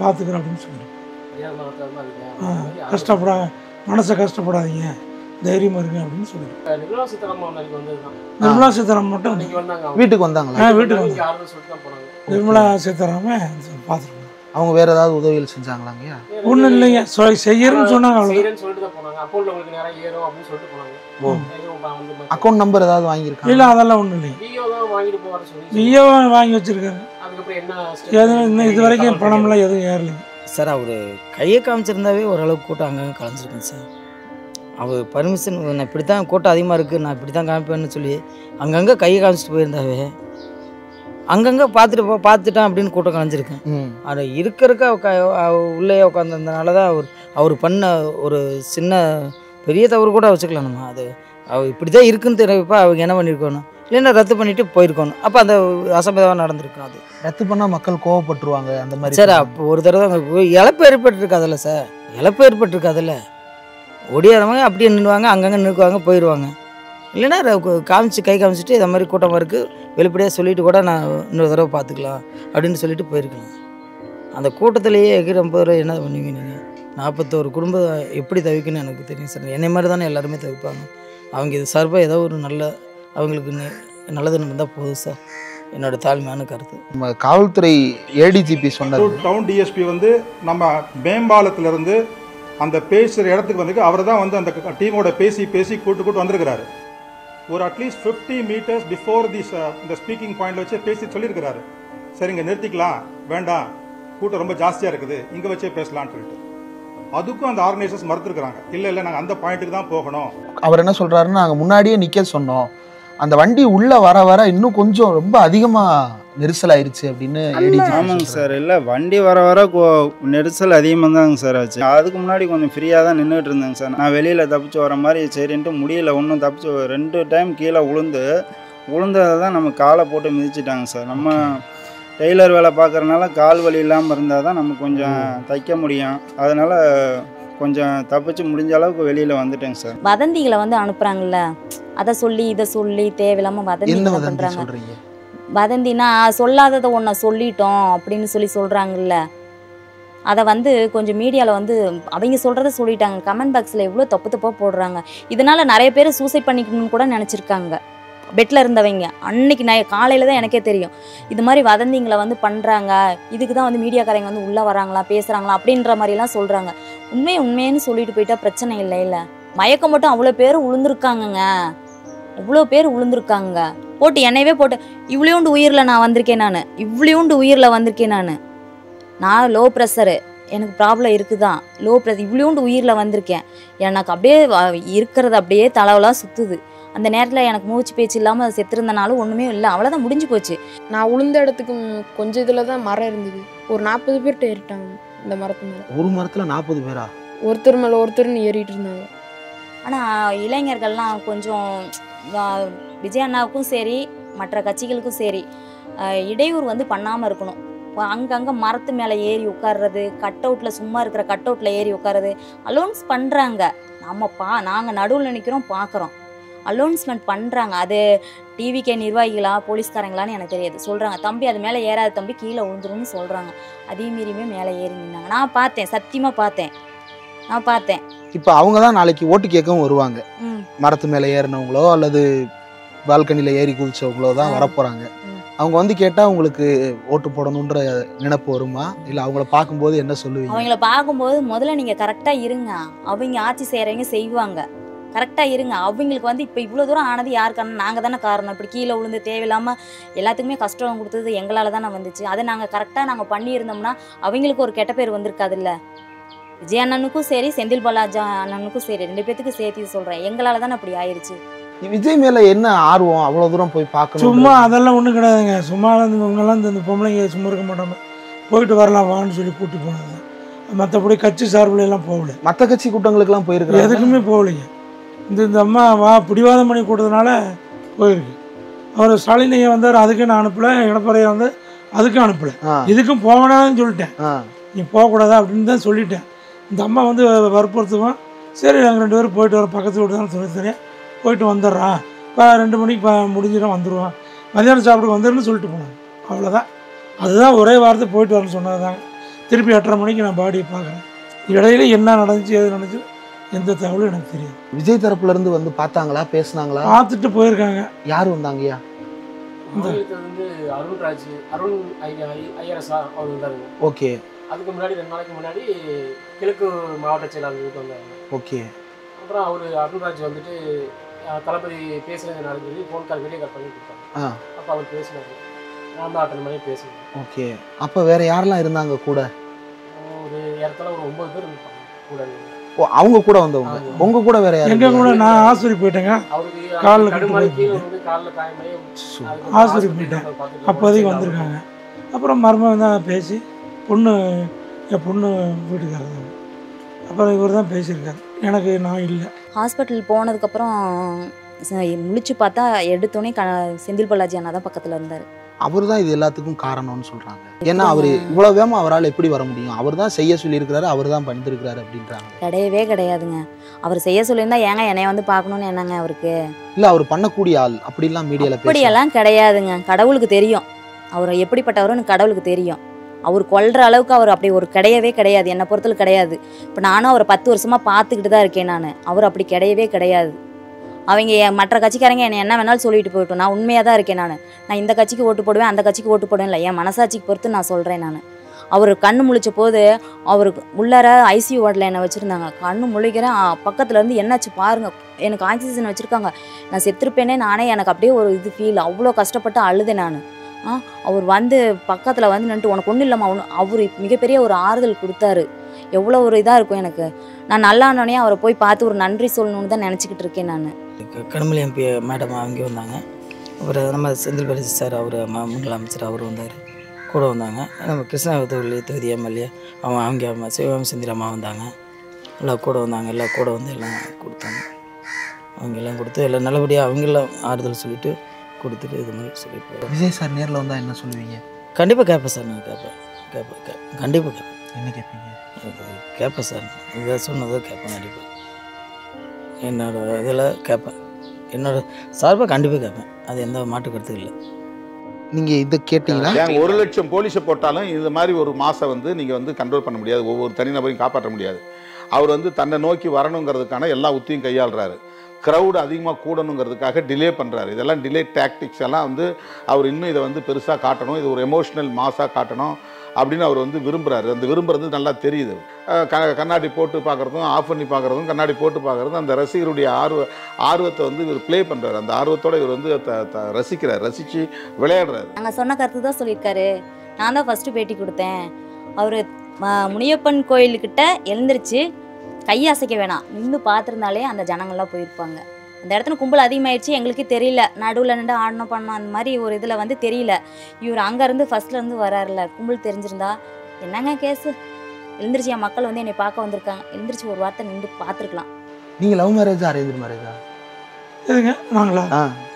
பார்த்துக்கிறேன் அப்படின்னு சொல்லிட்டு. மனசை கஷ்டப்படாதீங்க, தைரியமாக இருங்க அப்படின்னு சொல்லிட்டு. நிர்மலா சீதாராமன் மட்டும் வீட்டுக்கு வந்தாங்களா? வீட்டுக்கு வந்து நிர்மலா சீதாராமன் பார்த்துருக்கோம். அவங்க வேற ஏதாவது உதவிகள் செஞ்சாங்களாங்கய்யா? ஒன்றும் இல்லைங்க, செய்யறேன்னு சொன்னாங்க. அக்கௌண்ட் நம்பர் ஏதாவது வாங்கியிருக்காங்க? இல்லை, அதெல்லாம் ஒன்றும் இல்லைங்க. விஓ வாங்கி வச்சிருக்காரு. இன்னும் இது வரைக்கும் பணம்லாம் எதுவும் ஏறலைங்க சார். அவர் கையை காமிச்சிருந்தாவே ஓரளவுக்கு கூட்டம் அங்கங்கே கலைஞ்சிருக்கேன் சார். அவர் பர்மிஷன் நான் இப்படி தான் கூட்டம் அதிகமாக இருக்குது, நான் இப்படி தான் காமிப்பேன்னு சொல்லி அங்கங்கே கையை காமிச்சிட்டு போயிருந்தாவே அங்கங்கே பார்த்துட்டான் அப்படின்னு கூட்டம் கலைஞ்சிருக்கேன். அது இருக்கிறக்க உள்ளே உட்காந்துருந்தனால தான் அவர் பண்ண ஒரு சின்ன பெரிய தவறு கூட வச்சுக்கலாம். நம்ம அது அவர் இப்படி தான் இருக்குன்னு தெரிவிப்பா அவங்க என்ன பண்ணியிருக்கணும், இல்லைன்னா ரத்து பண்ணிட்டு போயிருக்கணும். அப்போ அந்த அசம்பதமாக நடந்திருக்கணும். அது ரத்து பண்ணால் மக்கள் கோவப்பட்டுருவாங்க அந்த மாதிரி சார். அப்போ ஒரு தடவை அங்கே இழப்பு ஏற்பட்டுருக்காதில்ல சார், இழப்பு ஏற்பட்டுருக்காதில்ல, ஒடியாதவங்க அப்படியே நின்றுவாங்க, அங்கங்கே நிற்குவாங்க, போயிடுவாங்க. இல்லைன்னா கை காமிச்சிட்டு இதை மாதிரி கூட்டமாக இருக்குது வெளிப்படையாக சொல்லிட்டு கூட நான் இன்னொரு தடவை பார்த்துக்கலாம் அப்படின்னு சொல்லிட்டு போயிருக்கலாம். அந்த கூட்டத்திலேயே ரொம்ப என்ன பண்ணுவீங்க நீங்கள்? 41 குடும்பம் எப்படி தவிக்கணும்னு எனக்கு தெரியும் சார். என்னை மாதிரி தானே எல்லாருமே தவிப்பாங்க. அவங்க இது சார்பாக ஏதோ ஒரு அவங்களுக்கு நல்லது நடந்தால் போதும் சார், என்னோட தாழ்மையான கருத்து. நம்ம காவல்துறை ஏடிஜிபி சொன்னார், டவுன் டிஎஸ்பி வந்து நம்ம மேம்பாலத்திலிருந்து அந்த பேசுகிற இடத்துக்கு வந்து அவர் தான் வந்து அந்த டீமோட பேசி கூட்டு வந்திருக்கிறாரு. ஒரு அட்லீஸ்ட் 50 மீட்டர்ஸ் பிஃபோர் இந்த ஸ்பீக்கிங் பாயிண்ட்ல வச்சு பேசி சொல்லியிருக்கிறாரு. சரிங்க, நிறுத்திக்கலாம், வேண்டாம், கூட்டம் ரொம்ப ஜாஸ்தியாக இருக்குது, இங்கே வச்சே பேசலான்னு சொல்லிட்டு. அதுக்கும் அந்த ஆர்கனைசர்ஸ் மறுத்துருக்குறாங்க. இல்லை நாங்கள் அந்த பாயிண்ட்டுக்கு தான் போகணும். அவர் என்ன சொல்கிறாருன்னா, நாங்கள் முன்னாடியே நிற்க சொன்னோம், அந்த வண்டி உள்ளே வர இன்னும் கொஞ்சம் ரொம்ப அதிகமாக நெரிசல் ஆயிடுச்சு அப்படின்னு. ஆமாங்க சார். இல்லை வண்டி வர நெரிசல் அதிகமாக தாங்க சார் ஆச்சு. அதுக்கு முன்னாடி கொஞ்சம் ஃப்ரீயாக தான் நின்றுட்டு இருந்தேங்க சார். நான் வெளியில் தப்பிச்சு வர மாதிரி சரின்ட்டு முடியல, ஒன்றும் தப்பிச்சு 2 டைம் கீழே உளுந்ததை தான் நம்ம காலை போட்டு மிதிச்சிட்டாங்க சார். நம்ம டெய்லர் வேலை பார்க்குறதுனால கால் வலி இல்லாமல் இருந்தால் தான் நம்ம கொஞ்சம் தைக்க முடியும். அதனால் கொஞ்சம் தப்பிச்சு முடிஞ்ச அளவுக்கு வெளியில் வந்துட்டேங்க சார். வதந்திகளை வந்து அனுப்புகிறாங்கல்ல, அதை சொல்லி இதை சொல்லி தேவையில்லாமல் வதந்திகளை பண்ணுறாங்க. வதந்தினா சொல்லாததை ஒன்றை சொல்லிட்டோம் அப்படின்னு சொல்கிறாங்கல்ல, அதை வந்து கொஞ்சம் மீடியாவில் வந்து அவங்க சொல்கிறத சொல்லிட்டாங்க. கமெண்ட் பாக்ஸில் எவ்வளோ தப்பாக போடுறாங்க. இதனால் நிறைய பேர் சூசைட் பண்ணிக்கணும்னு கூட நினச்சிருக்காங்க பெட்டில் இருந்தவங்க. அன்னைக்கு காலையில் தான் எனக்கே தெரியும் இது மாதிரி வதந்திங்களை வந்து பண்ணுறாங்க. இதுக்கு தான் வந்து மீடியாக்காரங்க வந்து உள்ளே வராங்களா, பேசுகிறாங்களா அப்படின்ற மாதிரிலாம் சொல்கிறாங்க. உண்மைன்னு சொல்லிட்டு போயிட்டா பிரச்சனை இல்லை. மயக்கம் மட்டும் அவ்வளோ பேர் உளுந்துருக்காங்கங்க, அவ்வளோ பேர் உளுந்துருக்காங்க. போட்டு என்னையவே போட்டு இவ்வளோண்டு உயிரில் நான் வந்திருக்கேன், நான் லோ ப்ரெஷரு, எனக்கு ப்ராப்ளம் இருக்குதான், லோ ப்ரெஷர் இவ்வளோண்டு உயிரில் வந்திருக்கேன், எனக்கு அப்படியே இருக்கிறது அப்படியே தலைவலாக சுற்றுது. அந்த நேரத்தில் எனக்கு மூச்சு பேச்சு இல்லாமல் செத்துருந்தனாலும் ஒன்றுமே இல்லை, அவ்வளோதான் முடிஞ்சு போச்சு. நான் உளுந்த இடத்துக்கு கொஞ்சம் இதில் தான் மரம் இருந்தது. ஒரு 40 பேர்கிட்ட ஏறிட்டாங்க இந்த மரத்து மேலே. ஒரு மரத்தில் 40 பேரா? ஒருத்தர் மேலே ஒருத்தர்னு ஏறிட்டு இருந்தாங்க. ஆனால் இளைஞர்கள்லாம் கொஞ்சம் விஜய் அண்ணாவுக்கும் சரி மற்ற கட்சிகளுக்கும் சரி இடையூறு வந்து பண்ணாமல் இருக்கணும். அங்கங்கே மரத்து மேலே ஏறி உட்கார்றது, கட் அவுட்டில் சும்மா இருக்கிற கட் அவுட்டில் ஏறி உட்கார்றது அலௌன்ஸ் பண்ணுறாங்க. நாங்கள் நடுவில் நிற்கிறோம் பார்க்குறோம், அலௌன்ஸ்மெண்ட் பண்ணுறாங்க. அது டிவிகே நிர்வாகிகளா போலீஸ்காரங்களான்னு எனக்கு தெரியாது. சொல்கிறாங்க தம்பி அது மேலே ஏறாது தம்பி கீழே விழுந்துரும்னு சொல்கிறாங்க. அதே மீறியுமே மேலே ஏறி நின்னாங்க. நான் பார்த்தேன், சத்தியமாக பார்த்தேன், நான் பார்த்தேன். இப்போ அவங்க தான் நாளைக்கு ஓட்டு கேட்கவும் வருவாங்க. மரத்து மேலே ஏறினவங்களோ அல்லது பால்கனியில் ஏறி குதிச்சவங்களோ தான் வரப்போகிறாங்க. அவங்க வந்து கேட்டால் உங்களுக்கு ஓட்டு போடணுன்ற நினைப்பு வருமா? இல்லை அவங்கள பார்க்கும்போது என்ன சொல்லுவீங்க? அவங்கள பார்க்கும்போது முதல்ல நீங்கள் கரெக்டாக இருங்க, அவங்க ஆட்சி செய்கிறவங்க செய்வாங்க, கரெக்டாக இருங்க. அவங்களுக்கு வந்து இப்போ இவ்வளோ தூரம் ஆனது யார் காரணம்? நாங்கள் தானே காரணம். இப்படி கீழே விழுந்து தேவையில்லாமல் எல்லாத்துக்குமே கஷ்டம் கொடுத்தது எங்களால் தானே வந்துச்சு. அதை நாங்கள் கரெக்டாக பண்ணியிருந்தோம்னா அவங்களுக்கு ஒரு கெட்ட பேர் வந்திருக்காதுல்ல. விஜய் அண்ணனுக்கும் சரி செந்தில் பாலாஜி அண்ணனுக்கும் சரி 2 பேத்துக்கும் சேர்த்து சொல்கிறேன், எங்களால் தானே அப்படி ஆயிடுச்சு. விஜய் மேலே என்ன ஆர்வம் அவ்வளோ தூரம் போய் பார்க்கணும்? சும்மா அதெல்லாம் ஒன்றும் கிடையாதுங்க. சும்மா இவங்கெல்லாம் இந்த பொம்பளைங்க சும்மா இருக்க மாட்டாங்க, போயிட்டு வரலாம் வான்னு சொல்லி கூப்பிட்டு போனது. மற்றபடி கட்சி சார்பில் எல்லாம் போகல. மற்ற கட்சி கூட்டங்களுக்கெல்லாம் போயிருக்கு, எதுக்குமே போகலைங்க. இந்த அம்மா பிடிவாதம் பண்ணி கொடுத்ததுனால போயிருக்கு. அவர் ஸ்டாலின் ஐயா வந்தார், அதுக்கு நான் அனுப்பலை. எடப்பாடியா வந்து அதுக்கும் அனுப்பலை. இதுக்கும் போகணும்னு சொல்லிட்டேன், நீ போகக்கூடாதா அப்படின்னு தான் சொல்லிட்டேன். இந்த அம்மா வந்து வற்புறுத்துவோம், சரி நாங்கள் 2 பேரும் போயிட்டு வரோம், பக்கத்து வீட்டு தான் தனியாக போயிட்டு வந்துடுறான், இப்போ 2 மணிக்கு முடிஞ்சிடும் வந்துடுவான், மதியானம் சாப்பிட்டு வந்துடுன்னு சொல்லிட்டு போனாங்க. அவ்வளோதான், அதுதான் ஒரே வாரத்தை போயிட்டு வரேன்னு சொன்னது தாங்க. திருப்பி 8:30 மணிக்கு நான் பாடியை பார்க்குறேன். இடையில என்ன நடந்துச்சு எது நடந்துச்சு எந்த தகவலும் எனக்கு தெரியாது. விஜய் தரப்புல இருந்து வந்து பார்த்தாங்களா, பேசினாங்களா? பார்த்துட்டு போயிருக்காங்க. யார் வந்தாங்கய்யா? வந்து அருண்ராஜ், அருண் ஐயரசா அவர் வந்தாருங்க. ஓகே. அதுக்கு முன்னாடி 2 நாளைக்கு முன்னாடி கிழக்கு மாவட்ட செயலாளருக்கு வந்தாங்க. ஓகே. அப்புறம் அவர் அருண்ராஜ் வந்துட்டு தளபதி பேசுறது நாளைக்கு சொல்லி ஃபோன் கால் வீடியோ கால் பண்ணி கொடுத்தாங்க. அப்போ அவர் பேசினார், நான் தான் அத்தனை மணி பேசுவேன். ஓகே. அப்போ வேற யாரெல்லாம் இருந்தாங்க கூட? ஒரு இடத்துல ஒரு 9 பேர் இருப்பாங்க கூட. ஓ, அவங்க கூட வந்தவங்க. உங்க கூட வேற யாரு? எங்க கூட நான் ஆஸ்பத்திரி போயிட்டேங்க, காலில் ஆஸ்பத்திரி போயிட்டேன். அப்போதைக்கு வந்திருக்காங்க. அப்புறம் மருமகன் தான் பேசி என் பொண்ணு வீட்டுக்காரங்க, அப்புறம் இவர் தான் பேசியிருக்காரு, எனக்கு நான் இல்லை. ஹாஸ்பிட்டல் போனதுக்கப்புறம் முழிச்சு பார்த்தா எடுத்தோடனே செந்தில் பாலாஜி அண்ணா தான் பக்கத்தில் இருந்தார். அவர் தான் இது எல்லாத்துக்கும் காரணம்னு சொல்கிறாங்க. ஏன்னா அவர் இவ்வளோ வேகமாக அவரால் எப்படி வர முடியும்? அவர் தான் செய்ய சொல்லியிருக்கிறாரு, அவர் தான் பண்ணிருக்கிறாரு அப்படின்றாங்க. கிடையவே கிடையாதுங்க. அவர் செய்ய சொல்லியிருந்தா ஏங்க என்னை வந்து பார்க்கணுன்னு என்னங்க அவருக்கு? இல்லை, அவர் பண்ணக்கூடிய ஆள் அப்படிலாம் மீடியாவில் அப்படியெல்லாம் கிடையாதுங்க. கடவுளுக்கு தெரியும் அவர் எப்படிப்பட்டவருன்னு, கடவுளுக்கு தெரியும். அவர் கொல்ற அளவுக்கு அவர் அப்படி ஒரு கிடையவே கிடையாது, என்னை பொறுத்தல கிடையாது. இப்போ நானும் அவரை 10 வருஷமாக பார்த்துக்கிட்டு தான் இருக்கேன். அவர் அப்படி கிடையவே கிடையாது. அவங்க மற்ற கட்சிக்காரங்க என்னை என்ன வேணாலும் சொல்லிட்டு போயிட்டோம், நான் உண்மையாக தான் இருக்கேன். நான் இந்த கட்சிக்கு ஓட்டு போடுவேன், அந்த கட்சிக்கு ஓட்டு போடுவேன் இல்லை, என் மனசாட்சிக்கு பொறுத்து நான் சொல்கிறேன். அவர் கண்ணு முழிச்ச போது அவருக்கு உள்ளார ஐசியூ வார்டில் என்னை வச்சுருந்தாங்க. கண்ணு முழிக்கிறேன், பக்கத்துலேருந்து என்னாச்சு பாருங்கள், எனக்கு ஆக்சிஜன் வச்சுருக்காங்க, நான் செத்துருப்பேனே நானே, எனக்கு அப்படியே ஒரு இது ஃபீல், அவ்வளோ கஷ்டப்பட்டு அழுதேன் நான். அவர் வந்து பக்கத்தில் வந்து நின்றுட்டு உனக்கு ஒன்றும் இல்லைம்மா ஒன்று, அவர் மிகப்பெரிய ஒரு ஆறுதல் கொடுத்தாரு. எவ்வளோ ஒரு இதாக இருக்கும் எனக்கு. நான் நல்லானோடனே அவரை போய் பார்த்து ஒரு நன்றி சொல்லணும்னு தான் நினச்சிக்கிட்டு இருக்கேன் நான். கனிமொழி எம்பி மேடம் அவங்க வந்தாங்க. அப்புறம் நம்ம செந்தில் பாலாஜி சார், அவர் முன்னாள் அமைச்சர் அவர் வந்தார், கூட வந்தாங்க. நம்ம கிருஷ்ணாவதி தொகுதி எம்எல்ஏ அவங்க சிவகாமி செந்திரம்மா வந்தாங்க, எல்லாம் கூட வந்தாங்க. எல்லாம் கூட வந்து எல்லாம் கொடுத்தாங்க. அவங்க எல்லாம் கொடுத்து எல்லாம் நல்லபடியாக அவங்கெல்லாம் ஆறுதல் சொல்லிவிட்டு கொடுத்துட்டு இது மாதிரி சொல்லிட்டு. விஜய் சார் நேரில் வந்தால் என்ன சொல்லுவீங்க? கண்டிப்பாக கேட்பேன் சார், நான் கேட்பேன் கண்டிப்பாக கேட்பேன். என்ன கேட்பீங்க? கேட்பேன் சார், இதை சொன்னதை கேட்பேன் கண்டிப்பாக. என்னோட இதில் கேட்பேன், என்னோட சார்பாக கண்டிப்பாக கேட்பேன், அது எந்த மாட்டு கருத்து இல்லை. நீங்கள் இதை கேட்டீங்களா? 1 லட்சம் போலீஸை போட்டாலும் இது மாதிரி ஒரு மாதம் வந்து நீங்கள் வந்து கண்ட்ரோல் பண்ண முடியாது, ஒவ்வொரு தனிநபரையும் காப்பாற்ற முடியாது. அவர் வந்து தன்னை நோக்கி வரணுங்கிறதுக்கான எல்லா உத்தியும் கையாளுறாரு. க்ரௌடு அதிகமாக கூடணுங்கிறதுக்காக டிலே பண்ணுறாரு. இதெல்லாம் டிலே டாக்டிக்ஸ் எல்லாம் வந்து அவர் இன்னும் இதை வந்து பெருசாக காட்டணும், இது ஒரு எமோஷ்னல் மாஸாக காட்டணும் அப்படின்னு அவர் வந்து விரும்புகிறாரு. அந்த விரும்புறது நல்லா தெரியுது. கண்ணாடி போட்டு பார்க்குறதும் ஆஃப் பண்ணி பார்க்குறதும் கண்ணாடி போட்டு பார்க்குறதும் அந்த ரசிகருடைய ஆர்வத்தை வந்து இவர் ப்ளே பண்ணுறாரு. அந்த ஆர்வத்தோடு இவர் வந்து ரசிக்கிறார், ரசித்து விளையாடுறாரு. நாங்கள் சொன்ன கருத்து தான் சொல்லியிருக்காரு. நான் தான் ஃபஸ்ட்டு பேட்டி கொடுத்தேன். அவர் முனியப்பன் கோயிலுக்கிட்ட எழுந்திரிச்சு கையை அசைக்க வேணாம், நின்று பார்த்துருந்தாலே அந்த ஜனங்கள்லாம் போயிருப்பாங்க. அந்த இடத்துல கும்பல் அதிகமாகிடுச்சு, எங்களுக்கே தெரியல. நடுவில் நின்று ஆடணும் பண்ணணும் அந்த மாதிரி ஒரு இதில் வந்து தெரியல. இவர் அங்கேருந்து ஃபஸ்ட்லேருந்து வராருல, கும்பல் தெரிஞ்சிருந்தா என்னங்க கேஸு, எழுந்திரிச்சு என் மக்கள் வந்து என்னை பார்க்க வந்திருக்காங்க, எழுந்திரிச்சு ஒரு வார்த்தை நின்று பார்த்துருக்கலாம். நீங்கள் லவ் மேரேஜா அரேஞ்ச் மேரேஜா? எதுங்க நாங்களா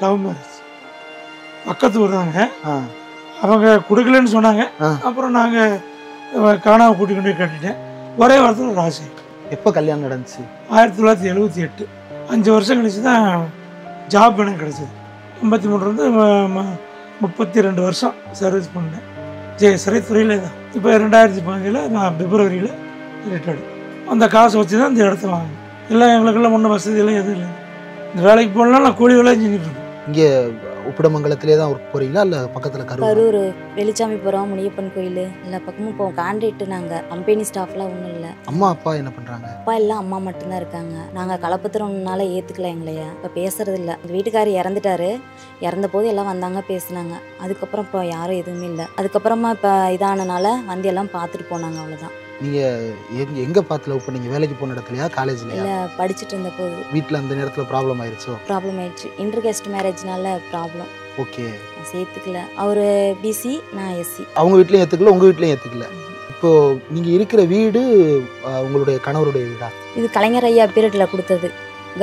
லவ் மேரேஜ். பக்கத்து ஊர் தாங்க. அவங்க கொடுக்கலன்னு சொன்னாங்க. அப்புறம் நாங்கள் காணாம கூட்டி கொண்டு போய் கட்டிட்டேன். ஒரே வாரத்தில் ஒரு ஆசை. எப்போ கல்யாணம் நடந்துச்சு? 1978. 5 வருஷம் கழிச்சு தான் ஜாப் எனக்கு கிடச்சிது. 53 32 வருஷம் சர்வீஸ் பண்ணேன் சிறைத்துறையிலே தான். இப்போ 2015 நான் பிப்ரவரியில் ரிட்டையர்டு. அந்த காசை வச்சு தான் இந்த இடத்த வாங்கினேன். எல்லாம் எங்களுக்கெல்லாம் முன்ன வசதியெல்லாம் எதுவும் இல்லை. இந்த வேலைக்கு போகலாம் நான் கூலி வேலை செஞ்சுட்டு இருக்கேன். இங்கே உப்பிடமங்கலத்திலே தான் ஒர்க் போகிறீங்களா இல்லை பக்கத்தில் கரூர் வெளிச்சாமிபுரம் முனியப்பன் கோயில் எல்லா பக்கமும் போவோம். கான்ட்ராக்ட் நாங்கள், கம்பெனி ஸ்டாஃப்லாம் ஒன்றும் இல்லை. அம்மா அப்பா என்ன பண்ணுறாங்க? அப்பா எல்லாம் அம்மா மட்டும்தான் இருக்காங்க. நாங்கள் கலப்பத்திரம்னால ஏற்றுக்கல எங்களைய. இப்போ பேசுறது இல்லை. எங்கள் வீட்டுக்காரர் இறந்துட்டாரு. இறந்த போது எல்லாம் வந்தாங்க பேசினாங்க. அதுக்கப்புறம் இப்போ யாரும் எதுவுமே இல்லை. அதுக்கப்புறமா இப்போ இதானனால வந்து எல்லாம் பார்த்துட்டு போனாங்க, அவ்வளோதான். நீங்கள் எங்கே பார்த்து லவ் பண்ணீங்க? வேலைக்கு போன இடத்துலையா காலேஜ்லையா? இல்லை, படிச்சுட்டு இருந்த போது. வீட்டில் அந்த நேரத்தில் ப்ராப்ளம் ஆயிடுச்சோ? ப்ராப்ளம் ஆயிடுச்சு. இன்டர்கேஸ்ட் மேரேஜ்னால ப்ராப்ளம். ஓகே. சேர்த்துக்கல. அவர் பிசி, நான் எஸ்சி. அவங்க வீட்லையும் ஏற்றுக்கல, உங்கள் வீட்லையும் ஏற்றுக்கல. இப்போது நீங்கள் இருக்கிற வீடு உங்களுடைய கணவருடைய வீடா? இது கலைஞர் ஐயா பீரியடில் கொடுத்தது.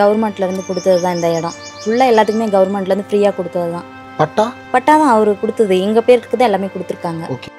கவர்மெண்ட்லேருந்து கொடுத்தது தான் இந்த இடம். ஃபுல்லாக எல்லாத்துக்குமே கவர்மெண்ட்லேருந்து ஃப்ரீயாக கொடுத்தது தான். பட்டா? பட்டா தான் அவர் கொடுத்தது. எங்கள் பேருக்கு தான் எல்லாமே கொடுத்துருக்காங்க. ஓகே.